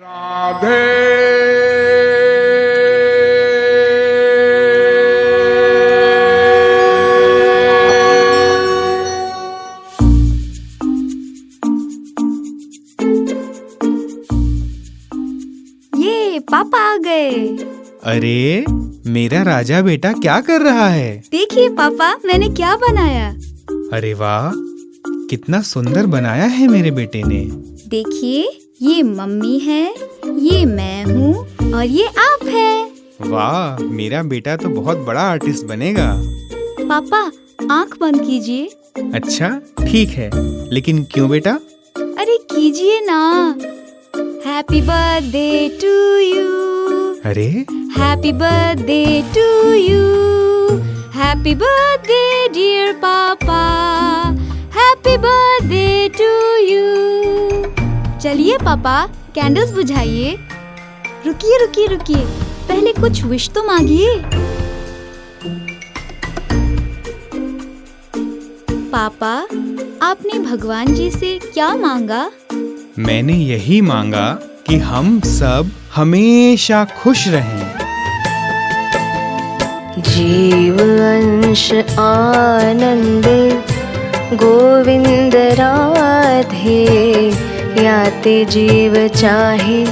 राधे ये पापा आ गए। अरे मेरा राजा बेटा क्या कर रहा है? देखिए पापा, मैंने क्या बनाया। अरे वाह, कितना सुंदर बनाया है मेरे बेटे ने। देखिए, ये मम्मी है, ये मैं हूँ और ये आप है। वाह, मेरा बेटा तो बहुत बड़ा आर्टिस्ट बनेगा। पापा, आंख बंद कीजिए। अच्छा ठीक है, लेकिन क्यों बेटा? अरे कीजिए ना। हैप्पी बर्थडे टू यू, अरे happy birthday to you, happy birthday dear papa, happy birthday to you. चलिए पापा, कैंडल्स बुझाइए। रुकिए रुकिए रुकिए, पहले कुछ विश तो मांगिए। पापा, आपने भगवान जी से क्या मांगा? मैंने यही मांगा कि हम सब हमेशा खुश रहें। जीव अंश आनंद गोविंद राधे, याते जीव चाहे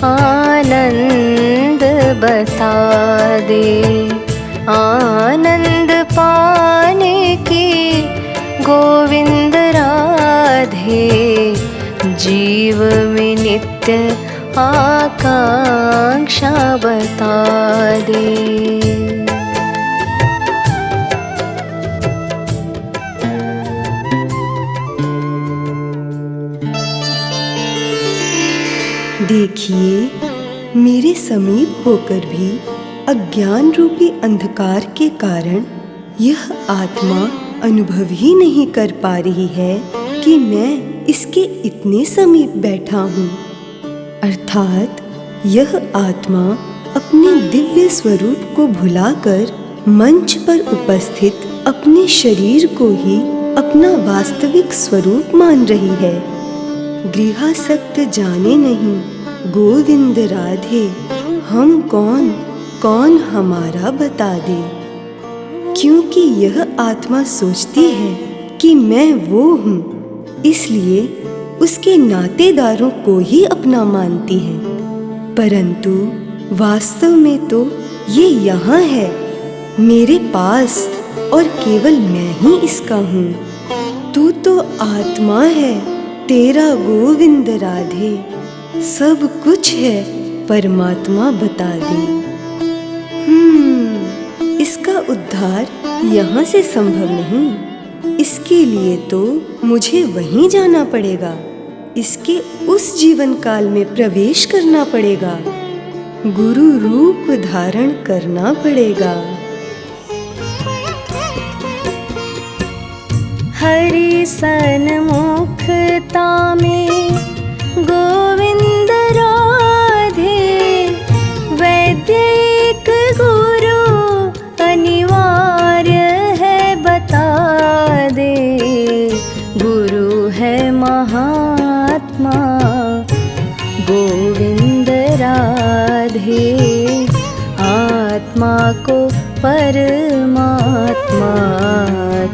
आनंद बता दे। आनंद पाने की गोविंद राधे, जीव में नित्य आकांक्षा बता दे। देखिए, मेरे समीप होकर भी अज्ञान रूपी अंधकार के कारण यह आत्मा अनुभव ही नहीं कर पा रही है कि मैं इसके इतने समीप बैठा हूँ। अर्थात यह आत्मा अपने दिव्य स्वरूप को भुलाकर मंच पर उपस्थित अपने शरीर को ही अपना वास्तविक स्वरूप मान रही है। गृहासक्त जाने नहीं गोविंद राधे, हम कौन, कौन हमारा बता दे। क्योंकि यह आत्मा सोचती है कि मैं वो हूँ, इसलिए उसके नातेदारों को ही अपना मानती है। परंतु वास्तव में तो ये यहाँ है, मेरे पास, और केवल मैं ही इसका हूँ। तू तो आत्मा है, तेरा गोविंद राधे, सब कुछ है, परमात्मा बता दे। इसका उद्धार यहाँ से संभव नहीं। इसके लिए तो मुझे वहीं जाना पड़ेगा, इसके उस जीवन काल में प्रवेश करना पड़ेगा, गुरु रूप धारण करना पड़ेगा। हरि सन्मुखता में गोविंद राधे, वैदिक गुरु अनिवार्य है बता दे। गुरु है महात्मा गोविंद राधे, आत्मा को परमात्मा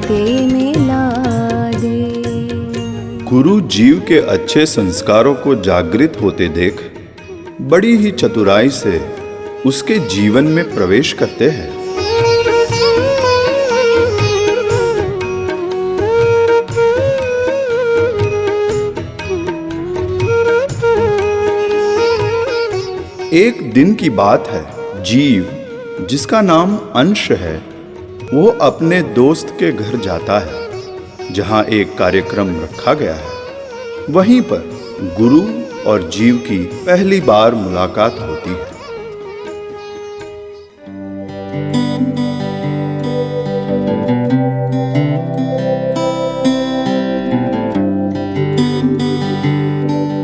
ते मिला दे। गुरु जीव के अच्छे संस्कारों को जागृत होते देख बड़ी ही चतुराई से उसके जीवन में प्रवेश करते हैं। एक दिन की बात है, जीव जिसका नाम अंश है, वो अपने दोस्त के घर जाता है जहां एक कार्यक्रम रखा गया है। वहीं पर गुरु और जीव की पहली बार मुलाकात होती है।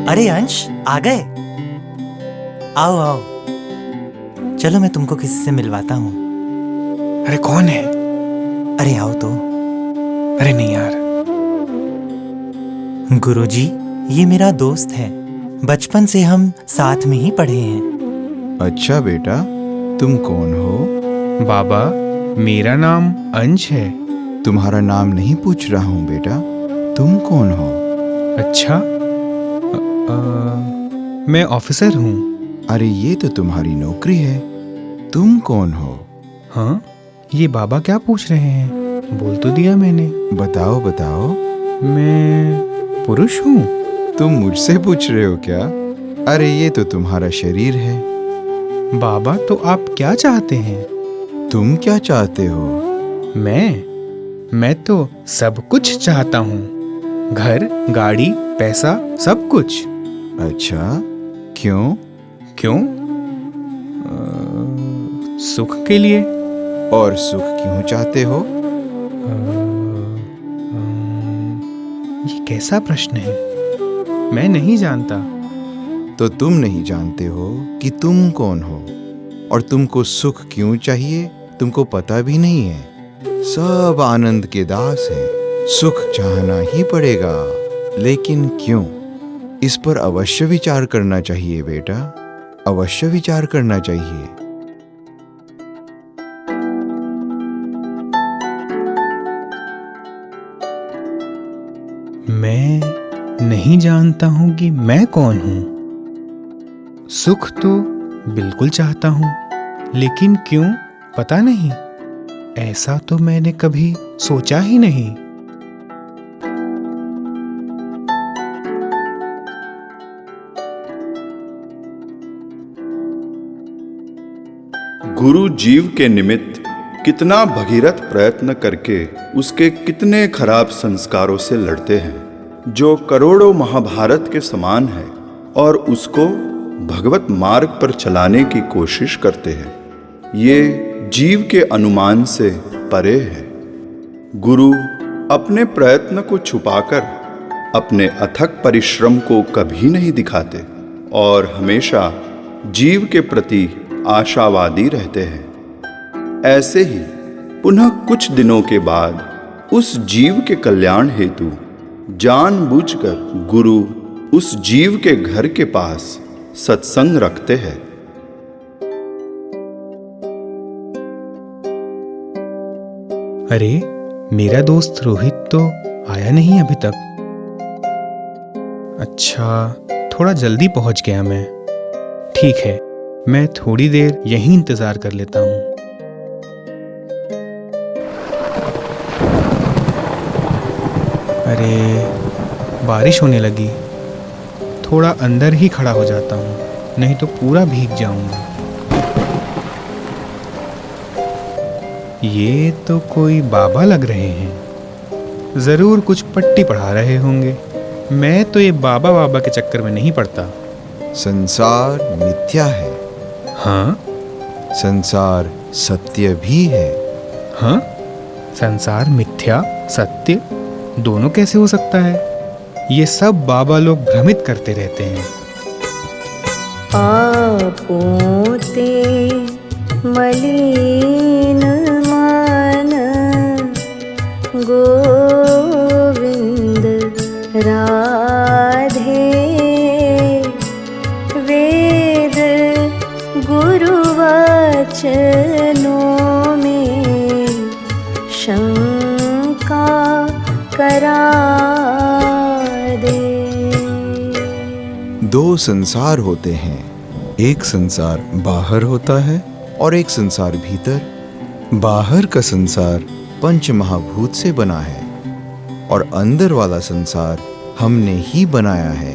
अरे अंश, आ गए? आओ आओ, चलो मैं तुमको किसी से मिलवाता हूँ। अरे कौन है? अरे आओ तो। अरे नहीं यार। गुरुजी, ये मेरा दोस्त है बचपन से हम साथ में ही पढ़े हैं। अच्छा बेटा, तुम कौन हो? बाबा, मेरा नाम अंश है। तुम्हारा नाम नहीं पूछ रहा हूँ बेटा, तुम कौन हो? अच्छा, मैं ऑफिसर हूँ। अरे ये तो तुम्हारी नौकरी है। तुम कौन हो? हाँ, ये बाबा क्या पूछ रहे हैं? बोल तो दिया मैंने। बताओ बताओ। मैं पुरुष हूँ। तुम मुझसे पूछ रहे हो क्या? अरे ये तो तुम्हारा शरीर है। बाबा, तो आप क्या चाहते हैं? तुम क्या चाहते हो? मैं तो सब कुछ चाहता हूँ। घर, गाड़ी, पैसा, सब कुछ। अच्छा, क्यों? क्यों? सुख के लिए। और सुख क्यों चाहते हो? ये कैसा प्रश्न है? मैं नहीं जानता। तो तुम नहीं जानते हो कि तुम कौन हो और तुमको सुख क्यों चाहिए? तुमको पता भी नहीं है। सब आनंद के दास हैं। सुख चाहना ही पड़ेगा, लेकिन क्यों? इस पर अवश्य विचार करना चाहिए बेटा, अवश्य विचार करना चाहिए। मैं नहीं जानता हूं कि मैं कौन हूं। सुख तो बिल्कुल चाहता हूं, लेकिन क्यों पता नहीं। ऐसा तो मैंने कभी सोचा ही नहीं। गुरु जीव के निमित्त कितना भगीरथ प्रयत्न करके उसके कितने खराब संस्कारों से लड़ते हैं, जो करोड़ों महाभारत के समान है, और उसको भगवत मार्ग पर चलाने की कोशिश करते हैं। ये जीव के अनुमान से परे है। गुरु अपने प्रयत्न को छुपाकर अपने अथक परिश्रम को कभी नहीं दिखाते और हमेशा जीव के प्रति आशावादी रहते हैं। ऐसे ही पुनः कुछ दिनों के बाद उस जीव के कल्याण हेतु जानबूझकर गुरु उस जीव के घर के पास सत्संग रखते हैं। अरे, मेरा दोस्त रोहित तो आया नहीं अभी तक। अच्छा, थोड़ा जल्दी पहुंच गया मैं। ठीक है, मैं थोड़ी देर यहीं इंतजार कर लेता हूँ। अरे, बारिश होने लगी। थोड़ा अंदर ही खड़ा हो जाता हूँ, नहीं तो पूरा भीग जाऊंगा। ये तो कोई बाबा लग रहे हैं। जरूर कुछ पट्टी पढ़ा रहे होंगे। मैं तो ये बाबा बाबा के चक्कर में नहीं पड़ता। संसार मिथ्या है। हाँ? संसार सत्य भी है। हाँ? संसार मिथ्या, सत्य दोनों कैसे हो सकता है? ये सब बाबा लोग भ्रमित करते रहते हैं। आपो ते मलिन मन गोविंद राधे, वेद गुरु वचनों में शंका करा दे। दो संसार होते हैं, एक संसार बाहर होता है और एक संसार भीतर। बाहर का संसार पंच महाभूत से बना है और अंदर वाला संसार हमने ही बनाया है।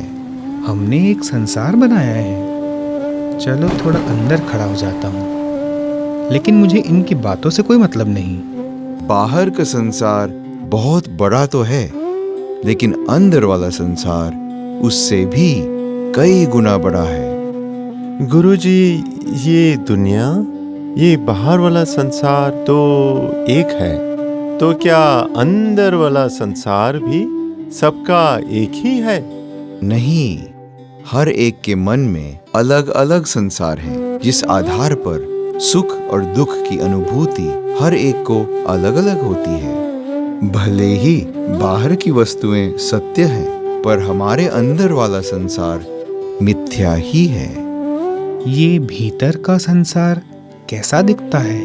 हमने एक संसार बनाया है। चलो थोड़ा अंदर खड़ा हो जाता हूँ, लेकिन मुझे इनकी बातों से कोई मतलब नहीं। बाहर का संसार बहुत बड़ा तो है, लेकिन अंदर वाला संसार उससे भी कई गुना बड़ा है। गुरुजी, ये दुनिया, ये बाहर वाला संसार तो एक है, तो क्या अंदर वाला संसार भी सबका एक ही है? नहीं, हर एक के मन में अलग अलग संसार है, जिस आधार पर सुख और दुख की अनुभूति हर एक को अलग अलग होती है। भले ही बाहर की वस्तुएं सत्य हैं, पर हमारे अंदर वाला संसार मिथ्या ही है। ये भीतर का संसार कैसा दिखता है?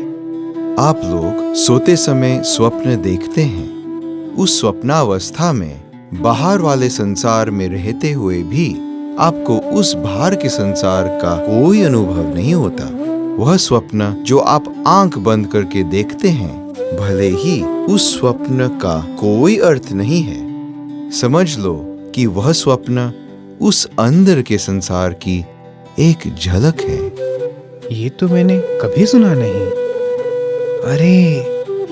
आप लोग सोते समय स्वप्न देखते हैं। उस स्वप्नावस्था में बाहर वाले संसार में रहते हुए भी आपको उस बाहर के संसार का कोई अनुभव नहीं होता। वह स्वप्न जो आप आंख बंद करके देखते हैं, भले ही उस स्वप्न का कोई अर्थ नहीं है। समझ लो कि वह स्वप्न उस अंदर के संसार की एक झलक है। ये तो मैंने कभी सुना नहीं। अरे,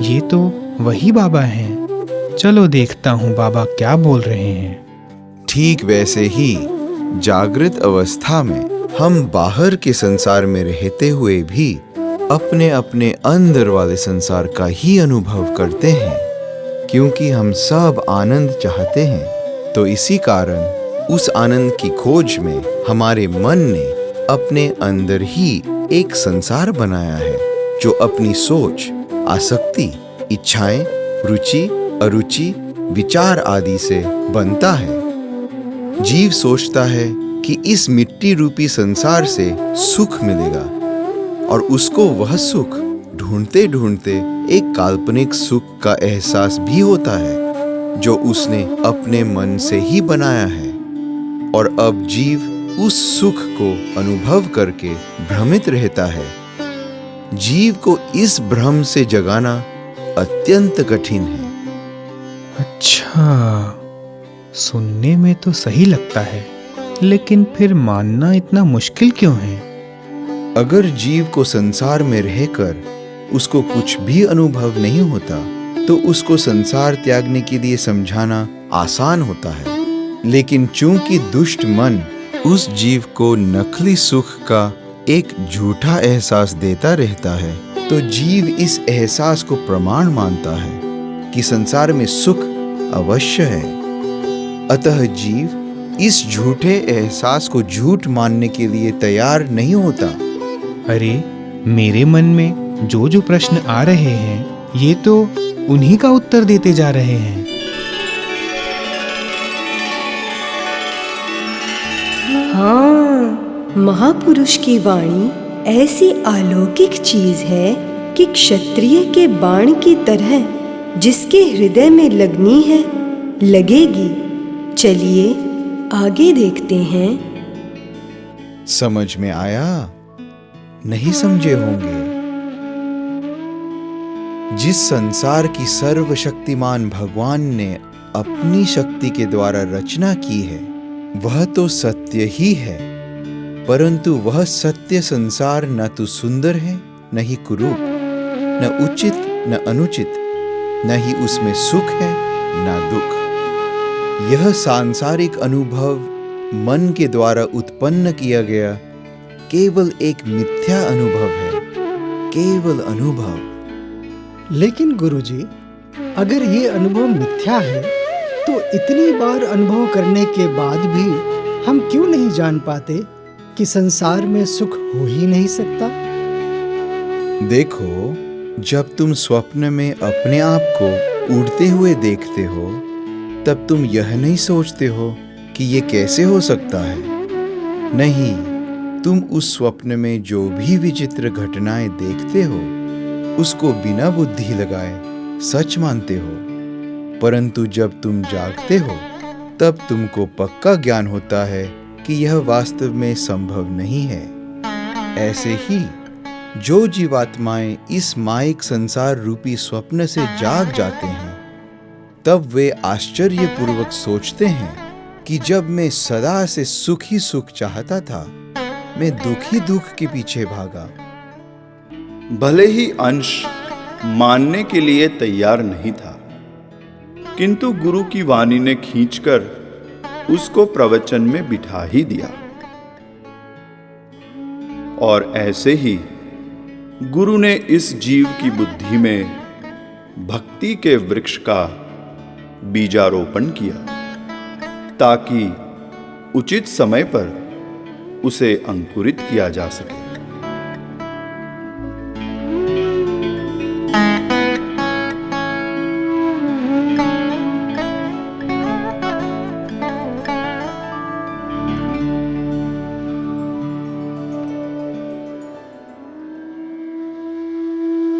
ये तो वही बाबा हैं। चलो देखता हूँ बाबा क्या बोल रहे हैं। ठीक वैसे ही जागृत अवस्था में हम बाहर के संसार में रहते हुए भी अपने अपने अंदर वाले संसार का ही अनुभव करते हैं, क्योंकि हम सब आनंद चाहते हैं। तो इसी कारण उस आनंद की खोज में हमारे मन ने अपने अंदर ही एक संसार बनाया है, जो अपनी सोच, आसक्ति, इच्छाएं, रुचि, अरुचि, विचार आदि से बनता है। जीव सोचता है कि इस मिट्टी रूपी संसार से सुख मिलेगा, और उसको वह सुख ढूंढते ढूंढते एक काल्पनिक सुख का एहसास भी होता है, जो उसने अपने मन से ही बनाया है। और अब जीव उस सुख को अनुभव करके भ्रमित रहता है। जीव को इस भ्रम से जगाना अत्यंत कठिन है। अच्छा, सुनने में तो सही लगता है, लेकिन फिर मानना इतना मुश्किल क्यों है? अगर जीव को संसार में रहकर उसको कुछ भी अनुभव नहीं होता, तो उसको संसार त्यागने के लिए समझाना आसान होता है। लेकिन चूंकि दुष्ट मन उस जीव को नकली सुख का एक झूठा एहसास देता रहता है, तो जीव इस एहसास को प्रमाण मानता है कि संसार में सुख अवश्य है। अतः जीव इस झूठे एहसास को झूठ मानने के लिए तैयार नहीं होता। अरे, मेरे मन में जो जो प्रश्न आ रहे हैं, ये तो उन्हीं का उत्तर देते जा रहे हैं। हाँ, महापुरुष की वाणी ऐसी अलौकिक चीज है कि क्षत्रिय के बाण की तरह जिसके हृदय में लगनी है, लगेगी। चलिए आगे देखते हैं। समझ में आया? नहीं समझे होंगे। जिस संसार की सर्वशक्तिमान भगवान ने अपनी शक्ति के द्वारा रचना की है, वह तो सत्य ही है, परंतु वह सत्य संसार न तो सुंदर है, न ही कुरूप, न उचित न अनुचित, न ही उसमें सुख है न दुख। यह सांसारिक अनुभव मन के द्वारा उत्पन्न किया गया केवल एक मिथ्या अनुभव है, केवल अनुभव। लेकिन गुरुजी, अगर ये अनुभव मिथ्या है, तो इतनी बार अनुभव करने के बाद भी हम क्यों नहीं जान पाते कि संसार में सुख हो ही नहीं सकता? देखो, जब तुम स्वप्न में अपने आप को उड़ते हुए देखते हो, तब तुम यह नहीं सोचते हो कि ये कैसे हो सकता है। नहीं, तुम उस स्वप्न में जो भी विचित्र घटनाएं देखते हो, उसको बिना बुद्धि लगाए सच मानते हो। परंतु जब तुम जागते हो, तब तुमको पक्का ज्ञान होता है कि यह वास्तव में संभव नहीं है। ऐसे ही जो जीवात्माएं इस माइक संसार रूपी स्वप्न से जाग जाते हैं, तब वे आश्चर्यपूर्वक सोचते हैं कि जब मैं सदा से सुख ही सुख चाहता था, मैं दुख ही दुख के पीछे भागा। भले ही अंश मानने के लिए तैयार नहीं था, किंतु गुरु की वाणी ने खींचकर उसको प्रवचन में बिठा ही दिया। और ऐसे ही गुरु ने इस जीव की बुद्धि में भक्ति के वृक्ष का बीजारोपण किया, ताकि उचित समय पर उसे अंकुरित किया जा सके।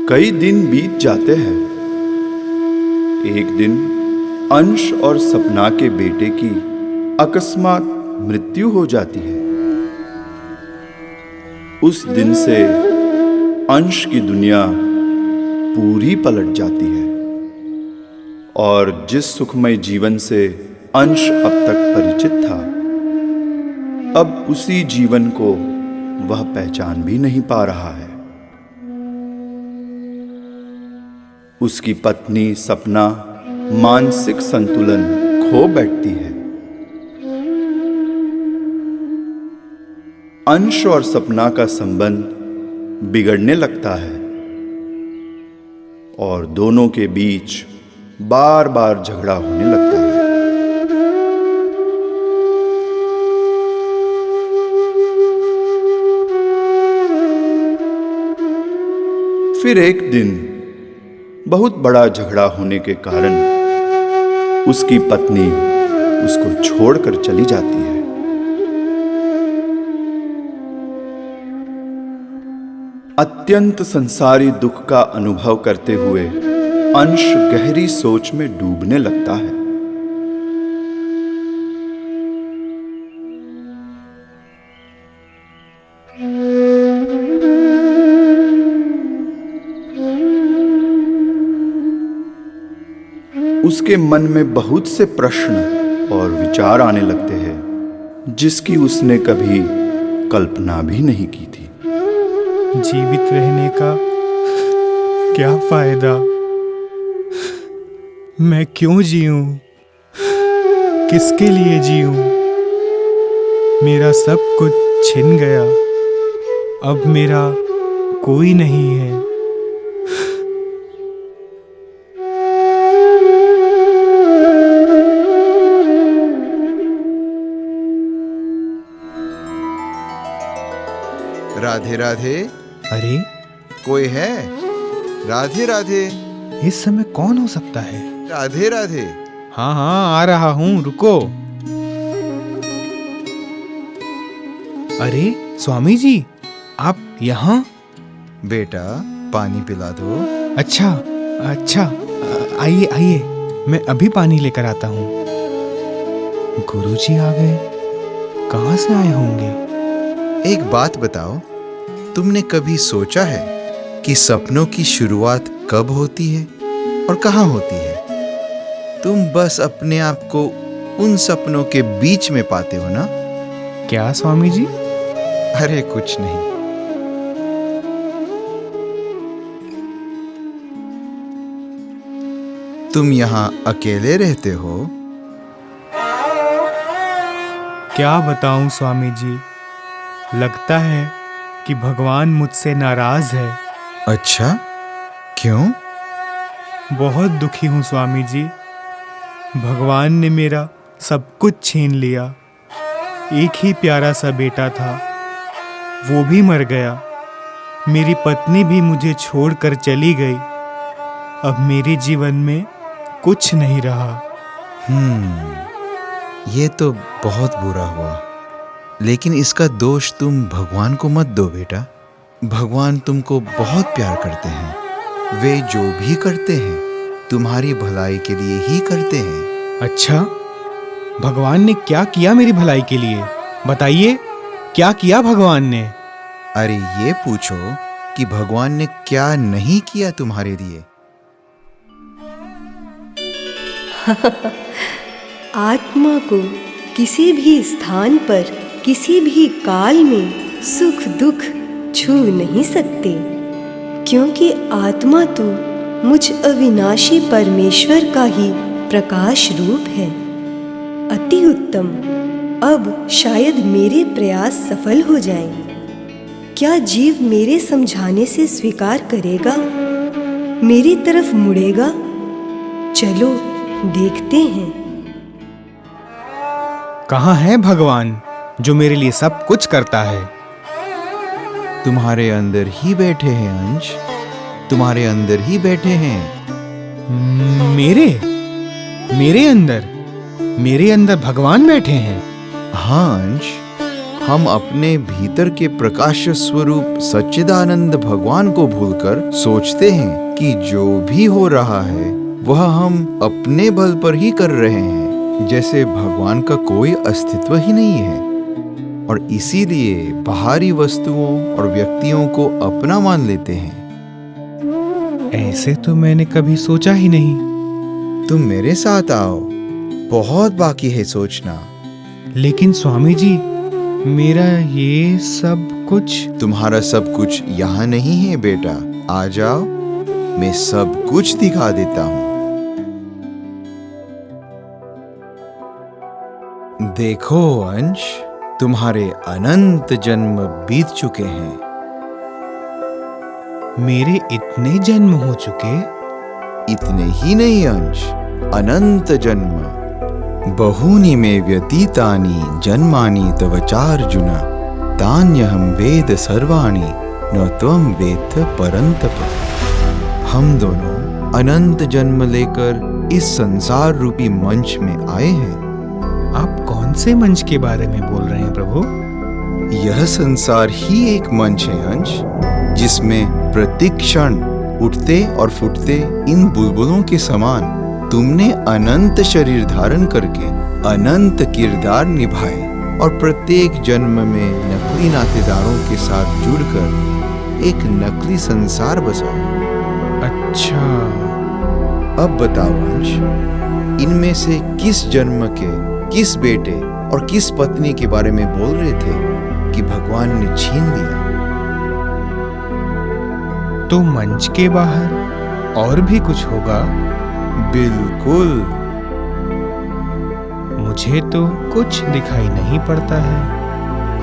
कई दिन बीत जाते हैं। एक दिन अंश और सपना के बेटे की अकस्मात मृत्यु हो जाती है। उस दिन से अंश की दुनिया पूरी पलट जाती है और जिस सुखमय जीवन से अंश अब तक परिचित था, अब उसी जीवन को वह पहचान भी नहीं पा रहा है। उसकी पत्नी सपना मानसिक संतुलन खो बैठती है। अंश और सपना का संबंध बिगड़ने लगता है और दोनों के बीच बार बार झगड़ा होने लगता है। फिर एक दिन बहुत बड़ा झगड़ा होने के कारण उसकी पत्नी उसको छोड़कर चली जाती है। अत्यंत संसारी दुख का अनुभव करते हुए अंश गहरी सोच में डूबने लगता है। उसके मन में बहुत से प्रश्न और विचार आने लगते हैं जिसकी उसने कभी कल्पना भी नहीं की थी। जीवित रहने का क्या फायदा? मैं क्यों जीऊं? किसके लिए जीऊं? मेरा सब कुछ छिन गया। अब मेरा कोई नहीं है। राधे राधे। अरे, कोई है? राधे राधे। इस समय कौन हो सकता है? राधे राधे। हाँ हाँ, आ रहा हूँ, रुको। अरे स्वामी जी, आप यहाँ? बेटा, पानी पिला दो। अच्छा अच्छा, आइए आइए, मैं अभी पानी लेकर आता हूँ। गुरुजी आ गए। कहाँ से आए होंगे? एक बात बताओ, तुमने कभी सोचा है कि सपनों की शुरुआत कब होती है और कहाँ होती है? तुम बस अपने आप को उन सपनों के बीच में पाते हो ना? क्या स्वामी जी? अरे कुछ नहीं। तुम यहाँ अकेले रहते हो? क्या बताऊं स्वामी जी, लगता है कि भगवान मुझसे नाराज है। अच्छा, क्यों? बहुत दुखी हूँ स्वामी जी। भगवान ने मेरा सब कुछ छीन लिया। एक ही प्यारा सा बेटा था, वो भी मर गया। मेरी पत्नी भी मुझे छोड़कर चली गई। अब मेरे जीवन में कुछ नहीं रहा। ये तो बहुत बुरा हुआ, लेकिन इसका दोष तुम भगवान को मत दो बेटा। भगवान तुमको बहुत प्यार करते हैं। वे जो भी करते हैं तुम्हारी भलाई के लिए ही करते हैं। अच्छा, भगवान ने क्या किया मेरी भलाई के लिए? बताइए, क्या किया भगवान ने? अरे ये पूछो कि भगवान ने क्या नहीं किया तुम्हारे लिए। आत्मा को किसी भी स्थान पर किसी भी काल में सुख दुख छू नहीं सकते, क्योंकि आत्मा तो मुझ अविनाशी परमेश्वर का ही प्रकाश रूप है। अति उत्तम। अब शायद मेरे प्रयास सफल हो जाएं। क्या जीव मेरे समझाने से स्वीकार करेगा? मेरी तरफ मुड़ेगा? चलो देखते हैं। कहाँ है भगवान जो मेरे लिए सब कुछ करता है? तुम्हारे अंदर ही बैठे हैं अंश, तुम्हारे अंदर ही बैठे हैं। मेरे अंदर भगवान बैठे हैं? हाँ अंश, हम अपने भीतर के प्रकाश स्वरूप सच्चिदानंद भगवान को भूलकर सोचते हैं कि जो भी हो रहा है वह हम अपने बल पर ही कर रहे हैं, जैसे भगवान का कोई अस्तित्व ही नहीं है। और इसीलिए बाहरी वस्तुओं और व्यक्तियों को अपना मान लेते हैं। ऐसे तो मैंने कभी सोचा ही नहीं। तुम मेरे साथ आओ, बहुत बाकी है सोचना। लेकिन स्वामी जी, मेरा ये सब कुछ। तुम्हारा सब कुछ यहाँ नहीं है बेटा, आ जाओ, मैं सब कुछ दिखा देता हूँ। देखो अंश, तुम्हारे अनंत जन्म बीत चुके हैं। मेरे इतने जन्म हो चुके? इतने ही नहीं अंश, अनंत जन्म। बहूनि मे व्यतीतानि जन्मानि तव चार्जुन, तान्यहं वेद सर्वाणि न त्वं वेत्थ परन्तप। हम दोनों अनंत जन्म लेकर इस संसार रूपी मंच में आए हैं। आप कौन से मंच के बारे में बोल रहे हैं प्रभु? यह संसार ही एक मंच है अंश, जिसमें प्रति क्षण उठते और फूटते इन बुलबुलों के समान तुमने अनंत शरीर धारण करके अनंत किरदार निभाए और प्रत्येक जन्म में नकली नातेदारों के साथ जुड़कर एक नकली संसार बसाया। अच्छा, अब बताओ अंश, इनमें से किस जन्म के किस बेटे और किस पत्नी के बारे में बोल रहे थे कि भगवान ने छीन लिया? तो मंच के बाहर और भी कुछ होगा? बिल्कुल। मुझे तो कुछ दिखाई नहीं पड़ता है।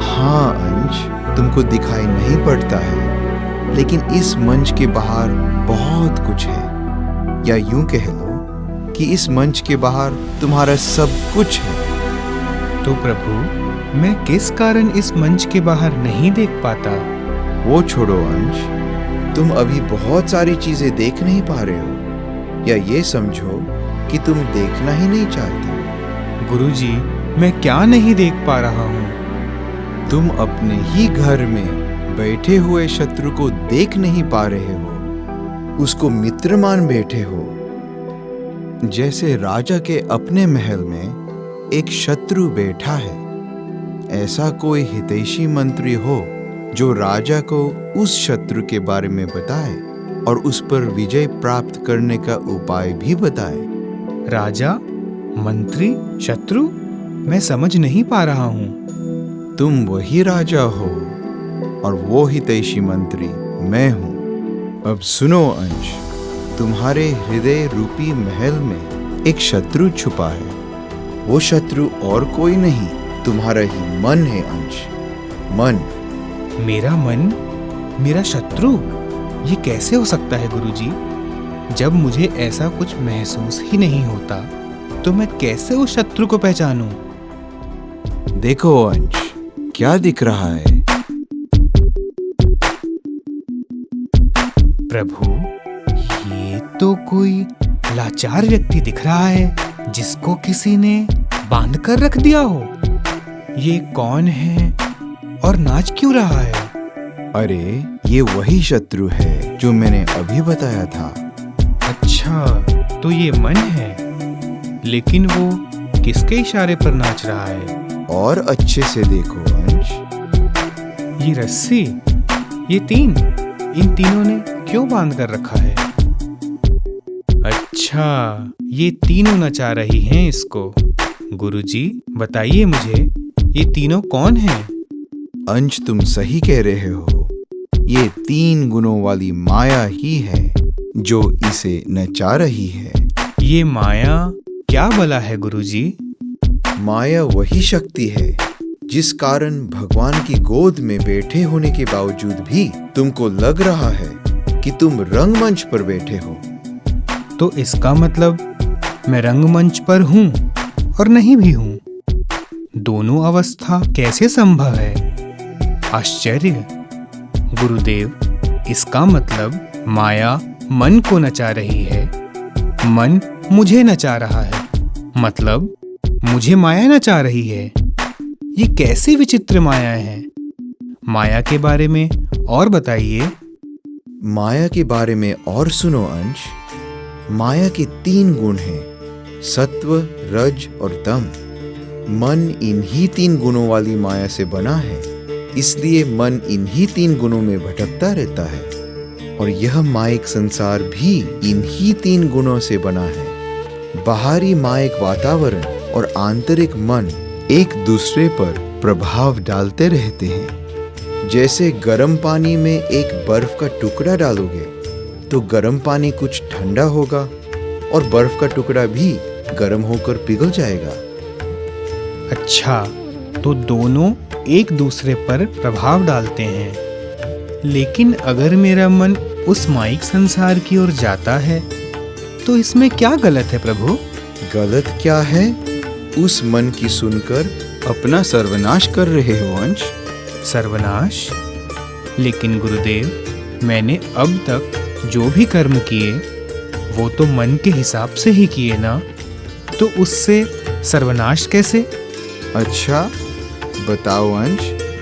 हाँ अंश, तुमको दिखाई नहीं पड़ता है, लेकिन इस मंच के बाहर बहुत कुछ है। या यूं कह लो कि इस मंच के बाहर तुम्हारा सब कुछ है। तो प्रभु, मैं किस कारण इस मंच के बाहर नहीं देख पाता? वो छोड़ो अंश, तुम अभी बहुत सारी चीजें देख नहीं पा रहे हो, या ये समझो कि तुम देखना ही नहीं चाहते। गुरुजी, मैं क्या नहीं देख पा रहा हूँ? तुम अपने ही घर में बैठे हुए शत्रु को देख नहीं पा रहे हो, उसको मित्र मान बैठे हो। जैसे राजा के अपने महल में एक शत्रु बैठा है, ऐसा कोई हितैषी मंत्री हो जो राजा को उस शत्रु के बारे में बताए और उस पर विजय प्राप्त करने का उपाय भी बताए। राजा, मंत्री, शत्रु? मैं समझ नहीं पा रहा हूँ। तुम वही राजा हो और वो हितैषी मंत्री मैं हूँ। अब सुनो अंश, तुम्हारे हृदय रूपी महल में एक शत्रु छुपा है। वो शत्रु और कोई नहीं, तुम्हारा ही मन है अंश। मन। मेरा मन? मेरा शत्रु? ये कैसे हो सकता है गुरुजी? जब मुझे ऐसा कुछ महसूस ही नहीं होता तो मैं कैसे उस शत्रु को पहचानूं? देखो अंश, क्या दिख रहा है? प्रभु, ये तो कोई लाचार व्यक्ति दिख रहा है जिसको किसी ने बांध कर रख दिया हो। ये कौन है और नाच क्यों रहा है? अरे, ये वही शत्रु है जो मैंने अभी बताया था। अच्छा, तो ये मन है, लेकिन वो किसके इशारे पर नाच रहा है? और अच्छे से देखो अंश। ये रस्सी, ये इन तीनों ने क्यों बांध कर रखा है? अच्छा, ये तीनों नचा रही हैं इसको। गुरुजी, बताइए मुझे, ये तीनों कौन हैं? अंश, तुम सही कह रहे हो। ये 3 गुणों वाली माया ही है जो इसे नचा रही है। ये माया क्या भला है गुरुजी? माया वही शक्ति है जिस कारण भगवान की गोद में बैठे होने के बावजूद भी तुमको लग रहा है कि तुम रंगमंच पर बैठे हो। तो इसका मतलब मैं रंगमंच पर हूँ और नहीं भी हूँ। दोनों अवस्था कैसे संभव है? आश्चर्य। गुरुदेव, इसका मतलब माया मन को नचा रही है, मन मुझे नचा रहा है, मतलब मुझे माया नचा रही है। ये कैसी विचित्र माया है? माया के बारे में और बताइए। माया के बारे में और सुनो अंश। माया के 3 गुण हैं, सत्व, रज और तम। मन इन्हीं 3 गुणों वाली माया से बना है, इसलिए मन इन्हीं 3 गुणों में भटकता रहता है। और यह मायिक संसार भी इन्हीं 3 गुणों से बना है। बाहरी मायिक वातावरण और आंतरिक मन एक दूसरे पर प्रभाव डालते रहते हैं। जैसे गर्म पानी में एक बर्फ का टुकड़ा डालोगे तो गर्म पानी कुछ ठंडा होगा और बर्फ का टुकड़ा भी गर्म होकर पिघल जाएगा। अच्छा, तो दोनों एक दूसरे पर प्रभाव डालते हैं। लेकिन अगर मेरा मन उस माइक संसार की ओर जाता है तो इसमें क्या गलत है प्रभु? गलत क्या है? उस मन की सुनकर अपना सर्वनाश कर रहे हो अंश। सर्वनाश? लेकिन गुरुदेव, मैंने अब तक जो भी कर्म किए वो तो मन के हिसाब से ही किए ना, तो उससे सर्वनाश कैसे? अच्छा बताओ अंश,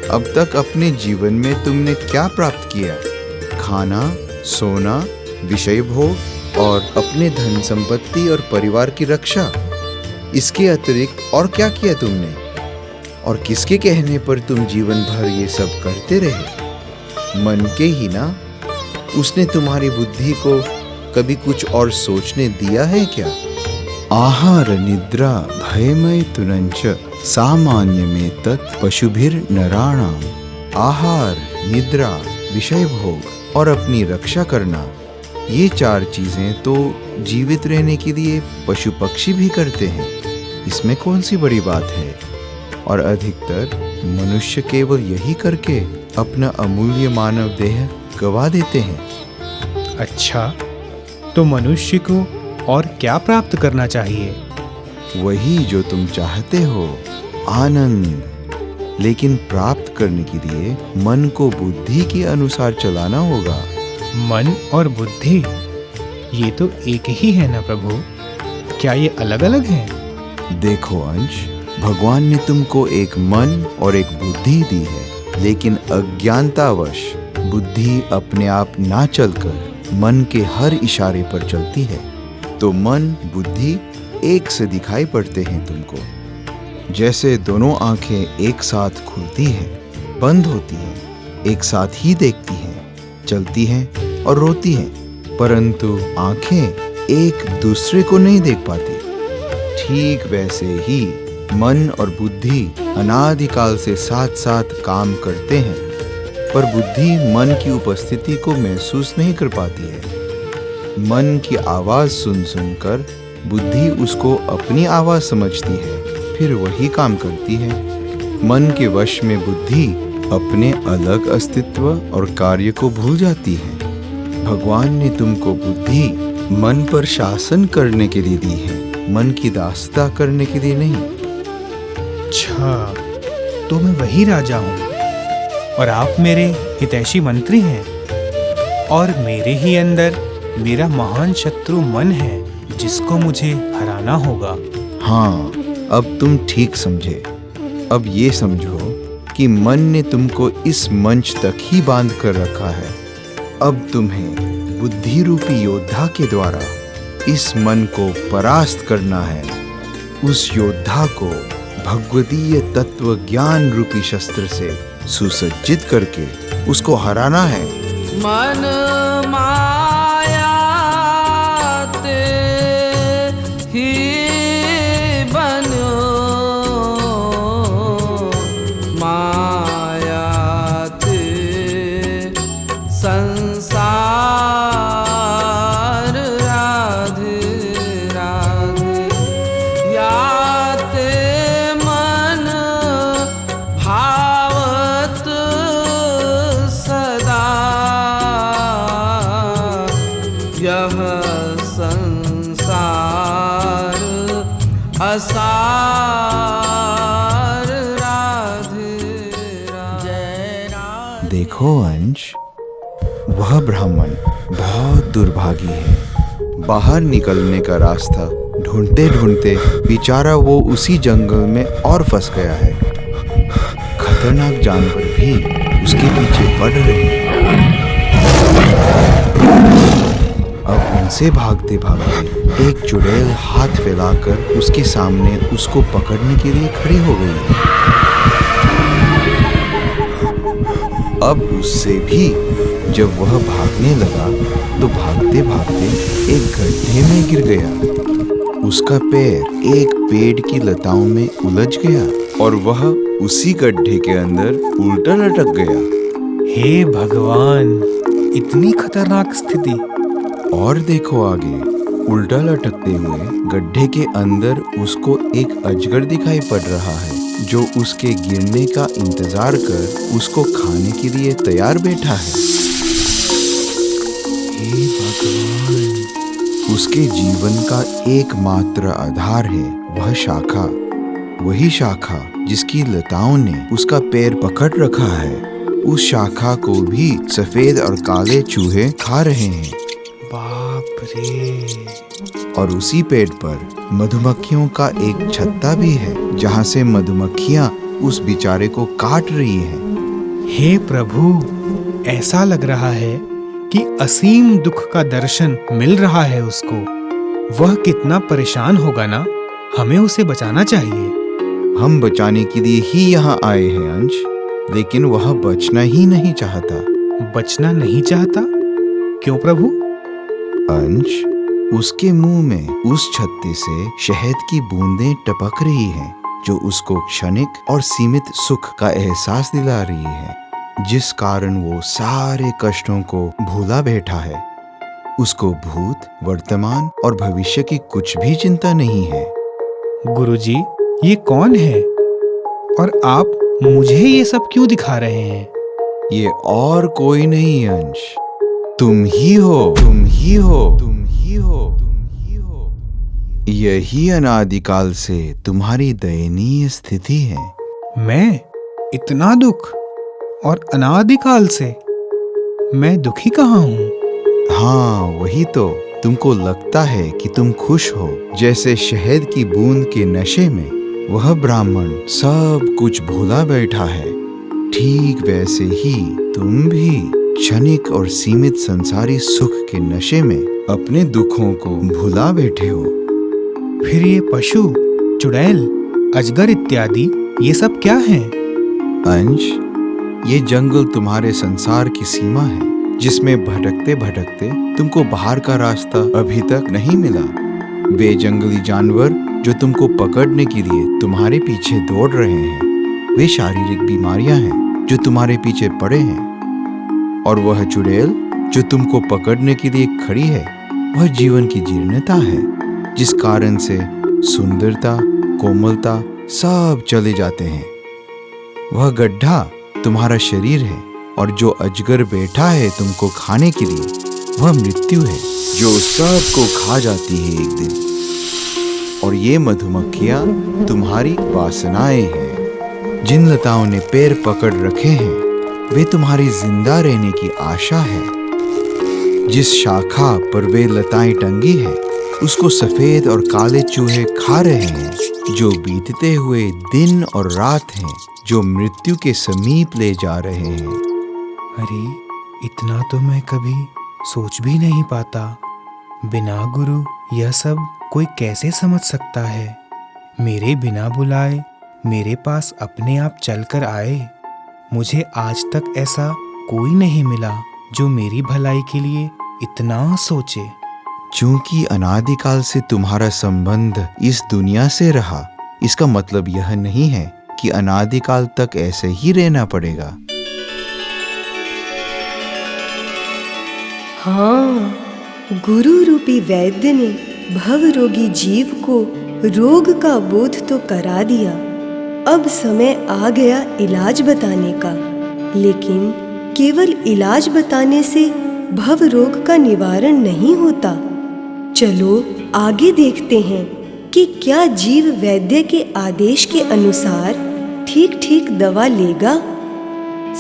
अब तक अपने जीवन में तुमने क्या प्राप्त किया? खाना, सोना, विषय भोग और अपने धन संपत्ति और परिवार की रक्षा। इसके अतिरिक्त और क्या किया तुमने? और किसके कहने पर तुम जीवन भर ये सब करते रहे? मन के ही ना? उसने तुम्हारी बुद्धि को कभी कुछ और सोचने दिया है क्या? आहार निद्रा भयमय तुरंच सामान्य में तत् पशुभिर नराणाम। आहार, निद्रा, विषय भोग और अपनी रक्षा करना, ये 4 चीजें तो जीवित रहने के लिए पशु पक्षी भी करते हैं। इसमें कौन सी बड़ी बात है? और अधिकतर मनुष्य केवल यही करके अपना अमूल्य मानव देह गवा देते हैं। अच्छा, तो मनुष्य को और क्या प्राप्त करना चाहिए? वही जो तुम चाहते हो, आनंद। लेकिन प्राप्त करने के लिए मन को बुद्धि के अनुसार चलाना होगा। मन और बुद्धि, ये तो एक ही है ना प्रभु? क्या ये अलग अलग हैं? देखो अंश, भगवान ने तुमको एक मन और एक बुद्धि दी है, लेकिन अज्ञानतावश बुद्धि अपने आप ना चलकर मन के हर इशारे पर चलती है। तो मन, बुद्धि एक से दिखाई पड़ते हैं तुमको। जैसे दोनों आंखें एक साथ खुलती हैं, बंद होती हैं, एक साथ ही देखती हैं, चलती हैं और रोती हैं, परंतु आंखें एक दूसरे को नहीं देख पाती। ठीक वैसे ही मन और बुद्धि अनादिकाल से साथ साथ काम करते हैं, पर बुद्धि मन की उपस्थिति को महसूस नहीं कर पाती है। मन की आवाज सुन सुनकर बुद्धि उसको अपनी आवाज समझती है, फिर वही काम करती है। मन के वश में बुद्धि अपने अलग अस्तित्व और कार्य को भूल जाती है। भगवान ने तुमको बुद्धि मन पर शासन करने के लिए दी है, मन की दासता करने के लिए नहीं। अच्छा, तो मैं वही राजा हूँ और आप मेरे हितैषी मंत्री हैं, और मेरे ही अंदर मेरा महान शत्रु मन है जिसको मुझे हराना होगा। हाँ, अब तुम ठीक समझे। अब ये समझो कि मन ने तुमको इस मंच तक ही बांध कर रखा है। अब तुम्हें बुद्धि रूपी योद्धा के द्वारा इस मन को परास्त करना है। उस योद्धा को भगवदीय तत्व ज्ञान रूपी शस्त्र से सुसज्जित करके उसको हराना है। मन माया ते ही बनो, माया ते संसार राधे राधे। या ते मन भावत सदा, यह संसार असार राधे राधे। देखो अंश, वह ब्राह्मण बहुत दुर्भागी है। बाहर निकलने का रास्ता ढूंढते ढूंढते बेचारा वो उसी जंगल में और फंस गया है। खतरनाक जानवर भी उसके पीछे पड़ रहे हैं। अब उनसे भागते भागते एक चुड़ैल हाथ फैलाकर उसके सामने उसको पकड़ने के लिए खड़ी हो गई है। अब उससे भी जब वह भागने लगा तो भागते भागते एक गड्ढे में गिर गया। उसका पैर एक पेड़ की लताओं में उलझ गया और वह उसी गड्ढे के अंदर उल्टा लटक गया। हे भगवान, इतनी खतरनाक स्थिति। और देखो आगे, उल्टा लटकते हुए गड्ढे के अंदर उसको एक अजगर दिखाई पड़ रहा है जो उसके गिरने का इंतजार कर उसको खाने के लिए तैयार बैठा है। हे भगवान, उसके जीवन का एकमात्र आधार है वह शाखा, वही शाखा जिसकी लताओं ने उसका पैर पकड़ रखा है। उस शाखा को भी सफेद और काले चूहे खा रहे हैं। बाप रे। और उसी पेड़ पर मधुमक्खियों का एक छत्ता भी है जहाँ से मधुमक्खियाँ उस बेचारे को काट रही हैं। हे प्रभु, ऐसा लग रहा है कि असीम दुख का दर्शन मिल रहा है उसको। वह कितना परेशान होगा ना, हमें उसे बचाना चाहिए। हम बचाने के लिए ही यहाँ आए हैं अंश, लेकिन वह बचना ही नहीं चाहता। बचना नहीं चाहता? क्यों प्रभु? अंश, उसके मुंह में उस छत्ते से शहद की बूंदें टपक रही हैं, जो उसको क्षणिक और सीमित सुख का एहसास दिला रही है, जिस कारण वो सारे कष्टों को भूला बैठा है। उसको भूत, वर्तमान और भविष्य की कुछ भी चिंता नहीं है। गुरुजी, ये कौन है और आप मुझे ये सब क्यों दिखा रहे हैं? ये और कोई नहीं अंश, तुम ही हो, तुम ही हो, तुम ही हो, तुम ही हो। यही अनादिकाल से तुम्हारी दयनीय स्थिति है। मैं? इतना दुख? और अनादिकाल से? मैं दुखी कहाँ हूँ? हाँ, वही तो। तुमको लगता है कि तुम खुश हो, जैसे शहद की बूंद के नशे में वह ब्राह्मण सब कुछ भूला बैठा है। ठीक वैसे ही तुम भी क्षणिक और सीमित संसारी सुख के नशे में अपने दुखों को भुला बैठे हो। फिर ये पशु, चुड़ैल, अजगर इत्यादि ये सब क्या हैं? अंश, ये जंगल तुम्हारे संसार की सीमा है, जिसमें भटकते भटकते तुमको बाहर का रास्ता अभी तक नहीं मिला। वे जंगली जानवर जो तुमको पकड़ने के लिए तुम्हारे पीछे दौड़ रहे हैं, वे शारीरिक बीमारियां हैं जो तुम्हारे पीछे पड़े हैं। और वह चुड़ैल जो तुमको पकड़ने के लिए खड़ी है, वह जीवन की जीर्णता है, जिस कारण से सुंदरता, कोमलता सब चले जाते हैं। वह गड्ढा तुम्हारा शरीर है, और जो अजगर बैठा है तुमको खाने के लिए, वह मृत्यु है जो सबको खा जाती है एक दिन। और ये मधुमक्खियां तुम्हारी वासनाएं हैं। जिन लताओं ने पैर पकड़ रखे हैं, वे तुम्हारी जिंदा रहने की आशा है। जिस शाखा पर वे लताएं टंगी है, उसको सफेद और काले चूहे खा रहे हैं, जो बीतते हुए दिन और रात हैं, जो मृत्यु के समीप ले जा रहे हैं। अरे, इतना तो मैं कभी सोच भी नहीं पाता। बिना गुरु यह सब कोई कैसे समझ सकता है? मेरे बिना बुलाए मेरे पास अपने आप चलकर आए। मुझे आज तक ऐसा कोई नहीं मिला जो मेरी भलाई के लिए इतना सोचे। चूंकि अनादिकाल से तुम्हारा संबंध इस दुनिया से रहा, इसका मतलब यह नहीं है कि अनादिकाल तक ऐसे ही रहना पड़ेगा। हाँ, गुरु रूपी वैद्य ने भवरोगी जीव को रोग का बोध तो करा दिया। अब समय आ गया इलाज बताने का, लेकिन केवल इलाज बताने से भव रोग का निवारण नहीं होता। चलो आगे देखते हैं कि क्या जीव वैद्य के आदेश के अनुसार ठीक ठीक दवा लेगा।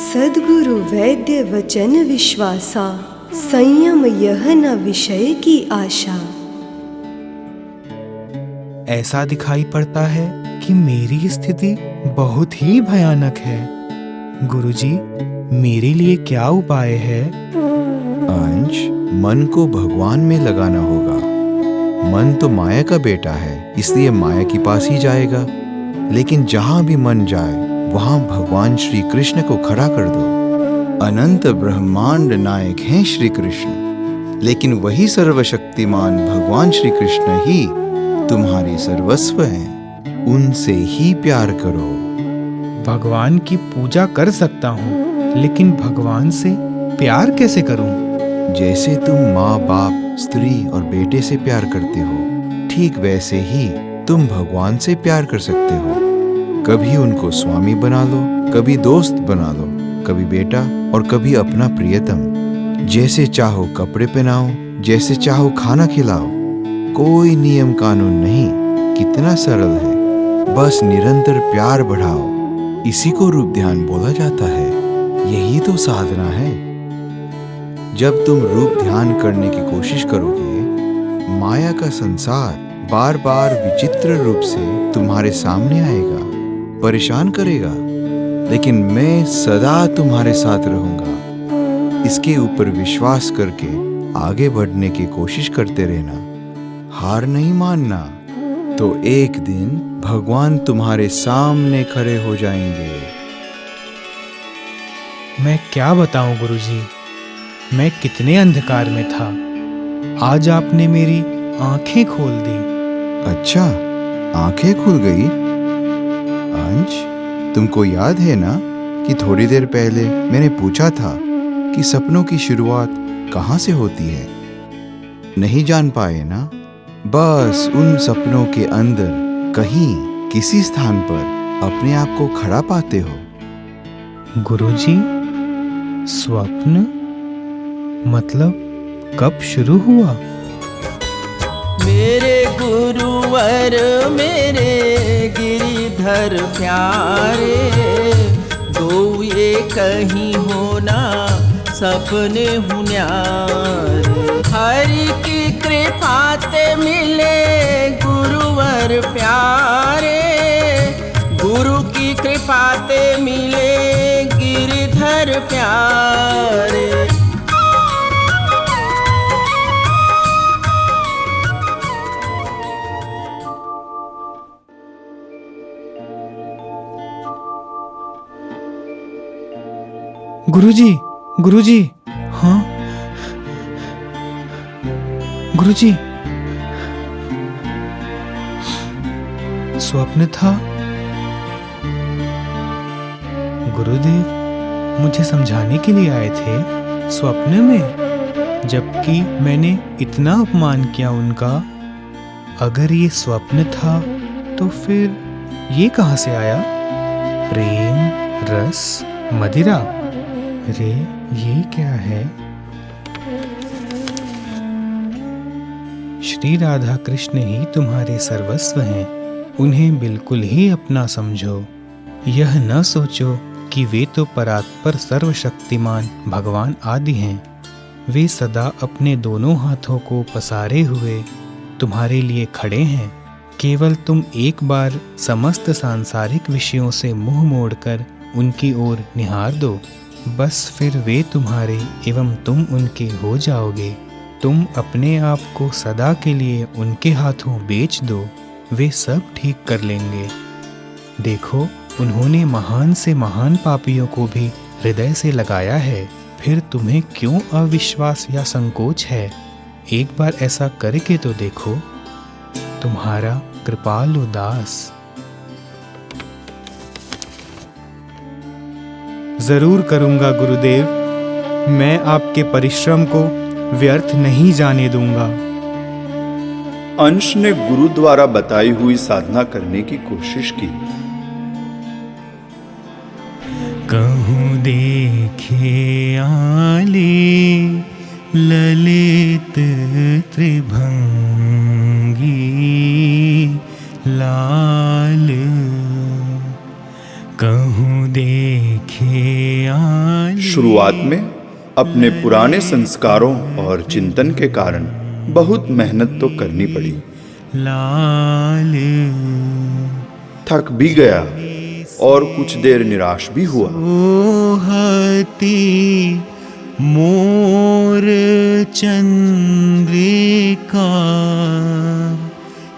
सद्गुरु वैद्य वचन विश्वासा, संयम यह न विषय की आशा। ऐसा दिखाई पड़ता है कि मेरी स्थिति बहुत ही भयानक है। गुरुजी, मेरे लिए क्या उपाय है? अंश, मन को भगवान में लगाना होगा। मन तो माया का बेटा है, इसलिए माया के पास ही जाएगा। लेकिन जहां भी मन जाए वहां भगवान श्री कृष्ण को खड़ा कर दो। अनंत ब्रह्मांड नायक हैं श्री कृष्ण, लेकिन वही सर्वशक्तिमान भगवान श्री कृष्ण ही तुम्हारे सर्वस्व हैं। उनसे ही प्यार करो। भगवान की पूजा कर सकता हूँ, लेकिन भगवान से प्यार कैसे करूँ? जैसे तुम माँ बाप, स्त्री और बेटे से प्यार करते हो, ठीक वैसे ही तुम भगवान से प्यार कर सकते हो। कभी उनको स्वामी बना लो, कभी दोस्त बना लो, कभी बेटा और कभी अपना प्रियतम। जैसे चाहो कपड़े पहनाओ, जैसे चाहो खाना खिलाओ। कोई नियम कानून नहीं, कितना सरल है। बस निरंतर प्यार बढ़ाओ। इसी को रूप ध्यान बोला जाता है। यही तो साधना है। जब तुम रूप ध्यान करने की कोशिश करोगे, माया का संसार बार बार विचित्र रूप से तुम्हारे सामने आएगा, परेशान करेगा। लेकिन मैं सदा तुम्हारे साथ रहूंगा। इसके ऊपर विश्वास करके आगे बढ़ने की कोशिश करते रहना, हार नहीं मानना। तो एक दिन भगवान तुम्हारे सामने खड़े हो जाएंगे। मैं क्या बताऊं गुरुजी, मैं कितने अंधकार में था। आज आपने मेरी आंखें खोल दी। अच्छा, आंखें खुल गई? अंश, तुमको याद है ना कि थोड़ी देर पहले मैंने पूछा था कि सपनों की शुरुआत कहाँ से होती है? नहीं जान पाए ना? बस उन सपनों के अंदर कहीं किसी स्थान पर अपने आप को खड़ा पाते हो। गुरुजी, स्वप्न मतलब कब शुरू हुआ? मेरे गुरुवर मेरे गिरिधर प्यारे, दो ये कहीं होना सपने हुन्यारे। हरि की कृपा ते मिले गुरुवर प्यारे, गुरु की कृपा ते मिले गिरिधर प्यारे। गुरुजी, गुरुजी, हाँ गुरुजी, स्वप्न था। गुरुदेव मुझे समझाने के लिए आए थे स्वप्न में, जबकि मैंने इतना अपमान किया उनका। अगर ये स्वप्न था तो फिर ये कहाँ से आया? प्रेम, रस, मदिरा। अरे ये क्या है? श्री राधा कृष्ण ही तुम्हारे सर्वस्व हैं। उन्हें बिल्कुल ही अपना समझो। यह न सोचो कि वे तो परात्पर सर्वशक्तिमान भगवान आदि हैं। वे सदा अपने दोनों हाथों को पसारे हुए तुम्हारे लिए खड़े हैं। केवल तुम एक बार समस्त सांसारिक विषयों से मुंह मोड़कर उनकी ओर निहार दो, बस फिर वे तुम्हारे एवं तुम उनके हो जाओगे। तुम अपने आप को सदा के लिए उनके हाथों बेच दो, वे सब ठीक कर लेंगे। देखो, उन्होंने महान से महान पापियों को भी हृदय से लगाया है। फिर तुम्हें क्यों अविश्वास या संकोच है? एक बार ऐसा करके तो देखो। तुम्हारा कृपालु दास। जरूर करूंगा गुरुदेव, मैं आपके परिश्रम को व्यर्थ नहीं जाने दूंगा। अंश ने गुरु द्वारा बताई हुई साधना करने की कोशिश की। कहूँ देखे आले ललित त्रिभंगी लाल, कहूँ देखे आले। शुरुआत में अपने पुराने संस्कारों और चिंतन के कारण बहुत मेहनत तो करनी पड़ी। लाल थक भी गया और कुछ देर निराश भी हुआ। सोहती मोर चंद्रिका,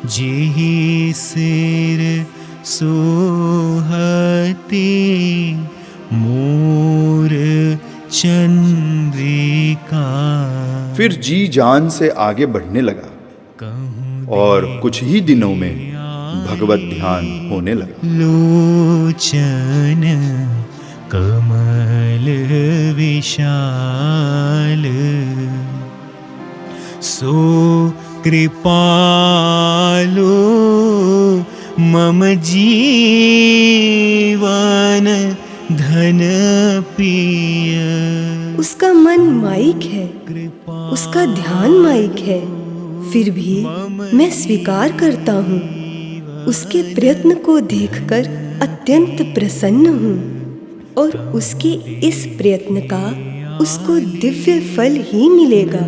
जेहि सिर सोहती मोर चंद्रिका। फिर जी जान से आगे बढ़ने लगा और कुछ ही दिनों में भगवत ध्यान होने लगा। लोचन कमल विशाल, सो कृपालो मम जीवन धन प्रिय। उसका मन माइक है, उसका ध्यान माइक है, फिर भी मैं स्वीकार करता हूँ। उसके प्रयत्न को देखकर अत्यंत प्रसन्न हूँ और उसके इस प्रयत्न का उसको दिव्य फल ही मिलेगा।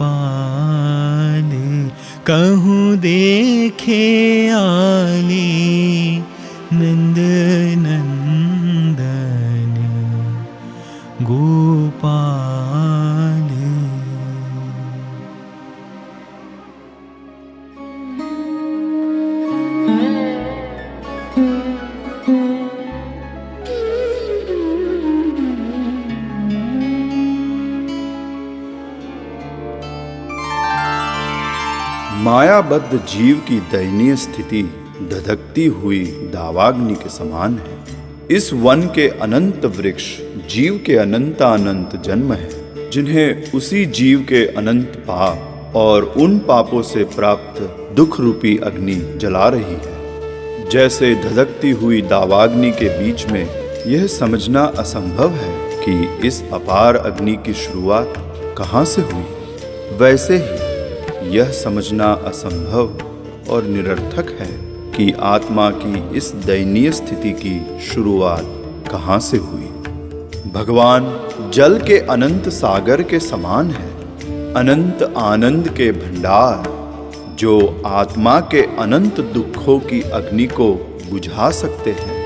गोपाल कहूँ देखे आली नंद नंदन गोपाल। मायाबद्ध जीव की दयनीय स्थिति धधकती हुई दावाग्नि के समान है। इस वन के अनंत वृक्ष जीव के अनंत जन्म है, जिन्हें उसी जीव के अनंत पाप और उन पापों से प्राप्त दुख रूपी अग्नि जला रही है। जैसे धधकती हुई दावाग्नि के बीच में यह समझना असंभव है कि इस अपार अग्नि की शुरुआत कहाँ से हुई, वैसे ही यह समझना असंभव और निरर्थक है कि आत्मा की इस दयनीय स्थिति की शुरुआत कहाँ से हुई। भगवान जल के अनंत सागर के समान है, अनंत आनंद के भंडार, जो आत्मा के अनंत दुखों की अग्नि को बुझा सकते हैं।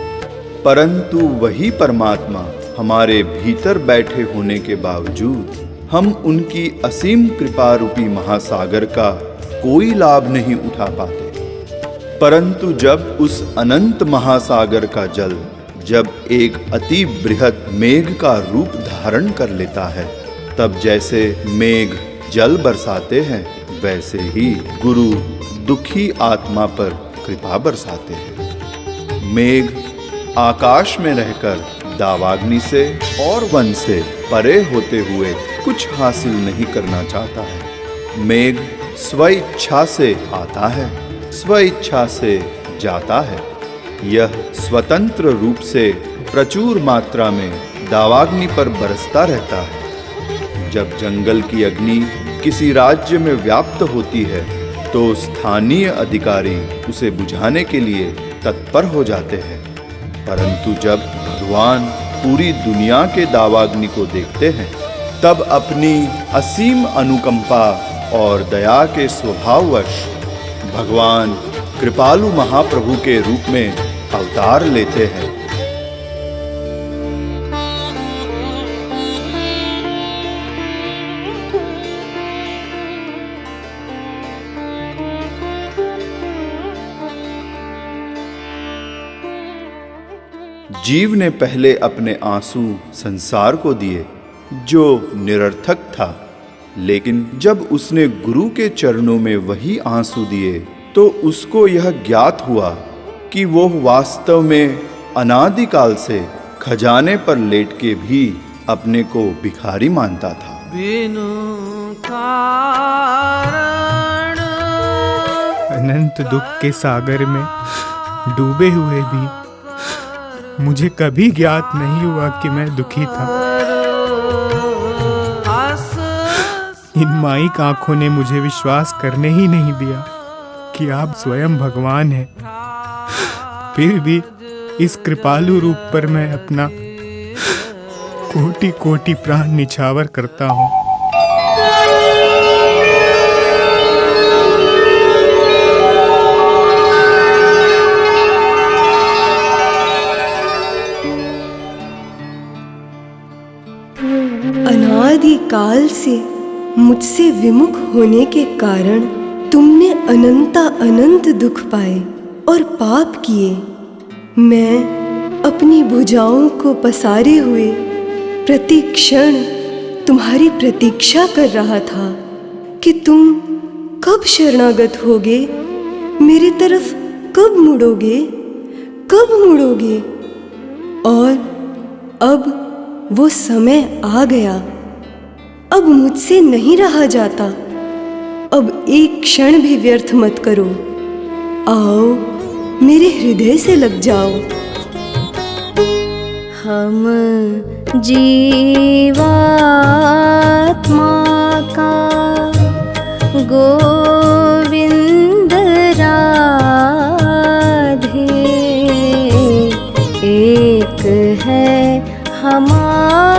परंतु वही परमात्मा हमारे भीतर बैठे होने के बावजूद हम उनकी असीम कृपा रूपी महासागर का कोई लाभ नहीं उठा पाते। परंतु जब उस अनंत महासागर का जल जब एक अति बृहत मेघ का रूप धारण कर लेता है, तब जैसे मेघ जल बरसाते हैं, वैसे ही गुरु दुखी आत्मा पर कृपा बरसाते हैं। मेघ आकाश में रहकर दावाग्नि से और वन से परे होते हुए कुछ हासिल नहीं करना चाहता है। मेघ स्वेच्छा से आता है, स्वेच्छा से जाता है। यह स्वतंत्र रूप से प्रचुर मात्रा में दावाग्नि पर बरसता रहता है। जब जंगल की अग्नि किसी राज्य में व्याप्त होती है, तो स्थानीय अधिकारी उसे बुझाने के लिए तत्पर हो जाते हैं। परंतु जब भगवान पूरी दुनिया के दावाग्नि को देखते हैं, तब अपनी असीम अनुकंपा और दया के स्वभाववश भगवान कृपालु महाप्रभु के रूप में अवतार लेते हैं। जीव ने पहले अपने आंसू संसार को दिए, जो निरर्थक था, लेकिन जब उसने गुरु के चरणों में वही आंसू दिए, तो उसको यह ज्ञात हुआ कि वो वास्तव में अनादिकाल से खजाने पर लेट के भी अपने को भिखारी मानता था। बिनु कारण अनंत दुख के सागर में डूबे हुए भी मुझे कभी ज्ञात नहीं हुआ कि मैं दुखी था। इन माईक आंखों ने मुझे विश्वास करने ही नहीं दिया कि आप स्वयं भगवान हैं। फिर भी इस कृपालु रूप पर मैं अपना कोटि कोटि प्राण निछावर करता हूँ। काल से मुझसे विमुख होने के कारण तुमने अनंत दुख पाए और पाप किए। मैं अपनी भुजाओं को पसारे हुए प्रति क्षण तुम्हारी प्रतीक्षा कर रहा था कि तुम कब शरणागत होगे, मेरी तरफ कब मुड़ोगे, कब मुड़ोगे। और अब वो समय आ गया। अब मुझसे नहीं रहा जाता। अब एक क्षण भी व्यर्थ मत करो। आओ, मेरे हृदय से लग जाओ। हम जीवात्मा का गोविंद राधे, एक है हमारा